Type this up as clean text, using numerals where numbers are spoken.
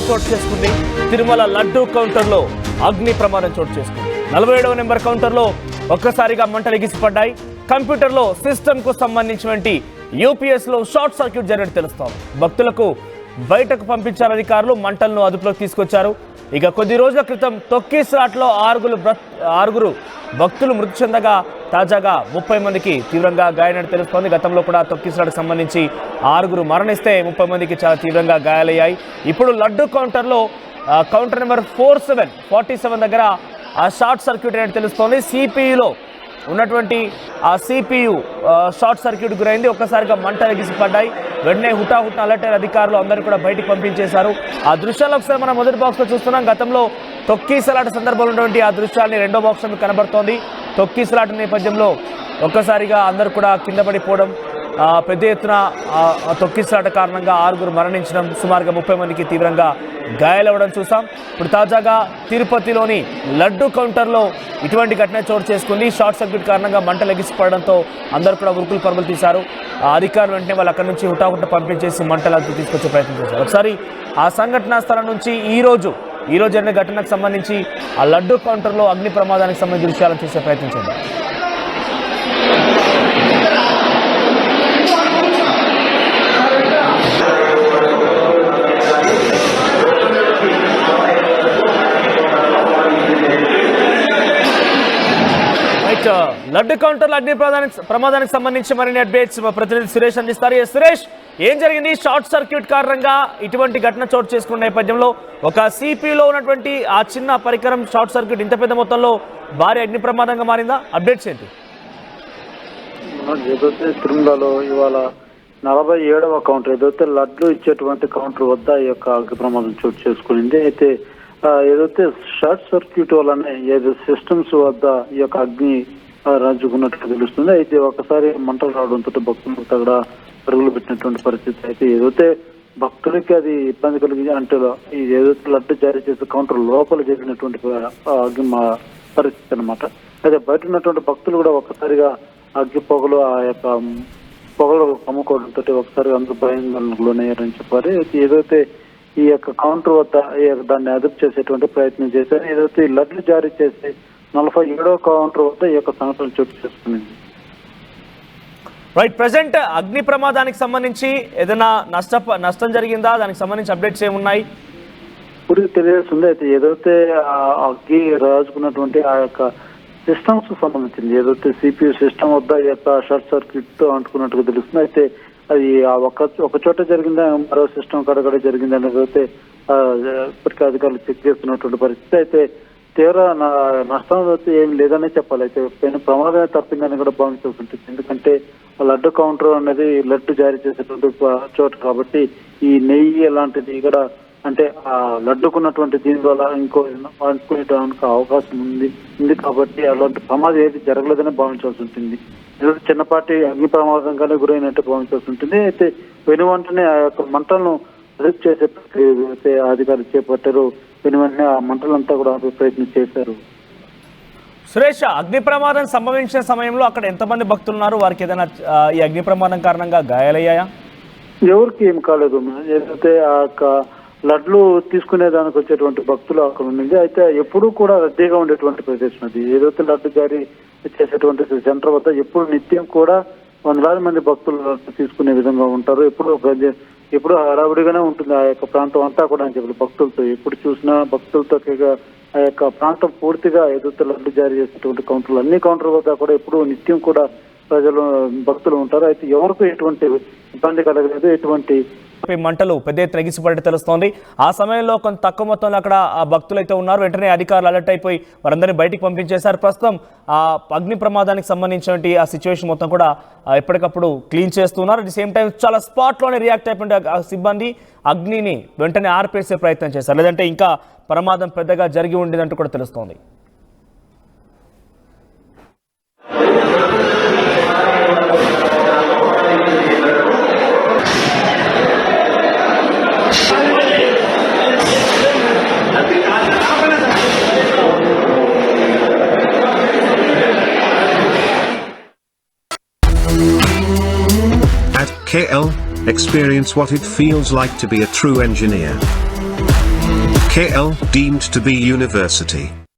చోటు చేసుకుంది. తిరుమల లడ్డూ కౌంటర్లో అగ్ని ప్రమాదం చోటు చేసుకుంది. 47వ నెంబర్ కౌంటర్లో ఒక్కసారిగా మంటలు ఎగిసిపడ్డాయి. కంప్యూటర్లో సిస్టమ్కు సంబంధించినటువంటి యూపీఎస్లో షార్ట్ సర్క్యూట్ జరిగినట్టు తెలుస్తోంది. భక్తులకు బయటకు పంపించారు అధికారులు. మంటలను అదుపులోకి తీసుకొచ్చారు. ఇక కొద్ది రోజుల క్రితం తొక్కిసలాట్లో ఆరుగురు భక్తులు మృతి చెందగా తాజాగా 30 మందికి తీవ్రంగా గాయాలని తెలుస్తోంది. గతంలో కూడా తొక్కిసలాటకు సంబంధించి 6 మరణిస్తే 30 మందికి చాలా తీవ్రంగా గాయాలయ్యాయి. ఇప్పుడు లడ్డు కౌంటర్లో కౌంటర్ నెంబర్ 47 దగ్గర ఆ షార్ట్ సర్క్యూట్ అనేది తెలుస్తోంది. సిపియులో ఉన్నటువంటి ఆ సిపియు షార్ట్ సర్క్యూట్ గురైంది. ఒక్కసారిగా మంటలు ఎగిసిపడ్డాయి. వెంటనే హుటాహుటిన అలర్ట్ అయిన అధికారులు అందరూ కూడా బయటికి పంపించేశారు. ఆ దృశ్యాలు ఒకసారి మనం మొదటి బాక్స్లో చూస్తున్నాం. గతంలో తొక్కిసలాట సందర్భంలో ఉన్నటువంటి ఆ దృశ్యాన్ని రెండో బాక్స్లో కనబడుతోంది. తొక్కిసలాట నేపథ్యంలో ఒక్కసారిగా అందరూ కూడా కింద పడిపోవడం, పెద్ద ఎత్తున తొక్కిసలాట కారణంగా 6 మరణించడం, సుమారుగా 30 మందికి తీవ్రంగా గాయాలవ్వడం చూసాం. ఇప్పుడు తాజాగా తిరుపతిలోని లడ్డు కౌంటర్లో ఇటువంటి ఘటన చోటు చేసుకుంది. షార్ట్ సర్క్యూట్ కారణంగా మంటలు ఎగిసిపడడంతో అందరూ కూడా ఉరుకులు పరుగులు తీశారు. అధికారులు వెంటనే వాళ్ళు అక్కడి నుంచి హుటాహుట పంపించేసి మంటలు అదుపు తీసుకొచ్చే ప్రయత్నం చేశారు. ఒకసారి ఆ సంఘటనా స్థలం నుంచి ఈ రోజు జరిగిన ఘటనకు సంబంధించి ఆ లడ్డు కౌంటర్లో అగ్ని ప్రమాదానికి సంబంధించిన దృశ్యాలను చూసే ప్రయత్నం చేద్దాం. లడ్డు కౌంటర్లో అగ్ని ప్రమాదానికి సంబంధించి మరిన్ని అప్డేట్స్ మా ప్రతినిధి సురేష్ అందిస్తారు. సురేష్, ఏం జరిగింది? షార్ట్ సర్క్యూట్ కారణంగా ఇటువంటి ఘటన చోటు చేసుకున్న నేపథ్యంలో ఒక సిపిలో ఉన్నటువంటి ఆ చిన్న పరికరం షార్ట్ సర్క్యూట్ ఇంత పెద్ద మొత్తంలో భారీ అగ్ని ప్రమాదంగా మారిందా? అప్డేట్స్ ఏంటి? ఏదైతే తిరుమలలో ఇవాళ 47వ కౌంటర్ ఏదైతే లడ్లు ఇచ్చేటువంటి కౌంటర్ వద్ద ఈ యొక్క అగ్ని ప్రమాదం చోటు చేసుకునింది. అయితే ఏదైతే షార్ట్ సర్క్యూట్ వల్లనే ఏదో సిస్టమ్స్ వద్ద ఈ యొక్క అగ్ని రాజుకున్నట్టు తెలుస్తుంది. అయితే ఒకసారి మంటలు రావడంతో భక్తులకు తగడ పరుగులు పెట్టినటువంటి పరిస్థితి. అయితే ఏదైతే భక్తులకి అది ఇబ్బంది కలిగి అంటే ఏదైతే లడ్డు జారీ చేసే కౌంటర్ లోపల జరిగినటువంటి అగ్ని పరిస్థితి అనమాట. అయితే బయట ఉన్నటువంటి భక్తులు కూడా ఒక్కసారిగా అగ్గి పొగలు ఆ యొక్క పొగలు కమ్ముకోవడంతో ఒకసారి అందరూ భయంగా లోనయ్యారని చెప్పారు. ఏదైతే ఈ యొక్క కౌంటర్ వద్ద దాన్ని అదుపు చేసేటువంటి ప్రయత్నం చేశారు. ఏదైతే ఈ లడ్లు జారీ చేసే 47వ కౌంటర్ వద్ద ఈ యొక్క సంఘటన చోటు చేసుకునింది. రైట్, ప్రెసెంట్ అగ్ని ప్రమాదానికి సంబంధించి ఏదైనా నష్టం జరిగిందా? దానికి సంబంధించి అప్డేట్స్ ఏమున్నాయి? ఇప్పుడు తెలియాల్సింది. అయితే ఏదైతే అగ్గి రాజుకున్నటువంటి ఆ యొక్క సిస్టమ్స్ సంబంధించింది ఏదైతే సిపియు సిస్టమ్ వద్ద ఈ యొక్క షార్ట్ సర్క్యూట్ తో అంటుకున్నట్టుగా తెలుస్తుంది. అయితే అది ఒక చోట జరిగిందా, మరో సిస్టమ్ కడగడ జరిగింది అనేది అయితే ఇప్పటికే అధికారులు చెక్ చేస్తున్నటువంటి పరిస్థితి. అయితే తీవ్ర నష్టం అయితే ఏం లేదనే చెప్పాలి. అయితే ప్రమాదమే తప్పిందని కూడా భావించాల్సి ఉంటుంది. ఎందుకంటే లడ్డు కౌంటర్ అనేది లడ్డు జారీ చేసేటువంటి చోట కాబట్టి ఈ నెయ్యి అలాంటిది కూడా అంటే ఆ లడ్డుకున్నటువంటి దీని వల్ల ఇంకో అనుకునేటానికి అవకాశం ఉంది కాబట్టి అలాంటి ప్రమాదం ఏది జరగలేదని భావించాల్సి ఉంటుంది. ఏదో చిన్నపాటి అగ్ని ప్రమాదంగానే గురైనట్టు భావించాల్సి ఉంటుంది. అయితే వెనువెంటనే ఆ యొక్క మంటలను అదుపు చేసే అయితే అధికారులు చేపట్టారు. వెనువెంటనే ఆ మంటలంతా కూడా ప్రయత్నం చేశారు. సురేష్, అగ్ని ప్రమాదం సంభవించిన సమయంలో అక్కడ ఎంతమంది భక్తులు ఉన్నారు? వారికి ఏదైనా ఈ అగ్ని ప్రమాదం కారణంగా గాయాలయ్యాయా? ఎవరికి ఏం కాలేదు. ఏదైతే ఆ యొక్క లడ్లు తీసుకునే దానికి వచ్చేటువంటి భక్తులు అక్కడ ఉంది. అయితే ఎప్పుడూ కూడా రద్దీగా ఉండేటువంటి ప్రదేశం అది. ఏదైతే లడ్డు జారీ చేసేటువంటి సెంటర్ వద్ద ఎప్పుడు నిత్యం కూడా 100,000 మంది భక్తులు తీసుకునే విధంగా ఉంటారు. ఎప్పుడు హడావుడిగానే ఉంటుంది ఆ యొక్క ప్రాంతం అంతా కూడా అని చెప్పి భక్తులతో ఎప్పుడు చూసినా భక్తులతో ఆ యొక్క ప్రాంతం పూర్తిగా ఏదైతే లడ్డు జారీ చేసేటువంటి కౌంటర్లు అన్ని కౌంటర్ వద్ద కూడా ఎప్పుడు నిత్యం కూడా భక్తులు ఉంటారు. అయితే ఎవరికి ఎటువంటి ఇబ్బంది కలగలేదు. ఎటువంటి మంటలు పెద్ద ఎత్తున ఎగిసిపడి తెలుస్తోంది. ఆ సమయంలో కొంత తక్కువ మొత్తంలో అక్కడ ఆ భక్తులు అయితే ఉన్నారు. వెంటనే అధికారులు అలర్ట్ అయిపోయి వారందరినీ బయటికి పంపించేశారు. ప్రస్తుతం ఆ అగ్ని ప్రమాదానికి సంబంధించినటువంటి ఆ సిచ్యువేషన్ మొత్తం కూడా ఎప్పటికప్పుడు క్లీన్ చేస్తున్నారు. అట్ ది సేమ్ టైం చాలా స్పాట్లోనే రియాక్ట్ అయిపోయిన సిబ్బంది అగ్నిని వెంటనే ఆర్పేసే ప్రయత్నం చేశారు. లేదంటే ఇంకా ప్రమాదం పెద్దగా జరిగి ఉండేదంటూ కూడా తెలుస్తోంది. KL, experience what it feels like to be a true engineer. KL deemed to be university.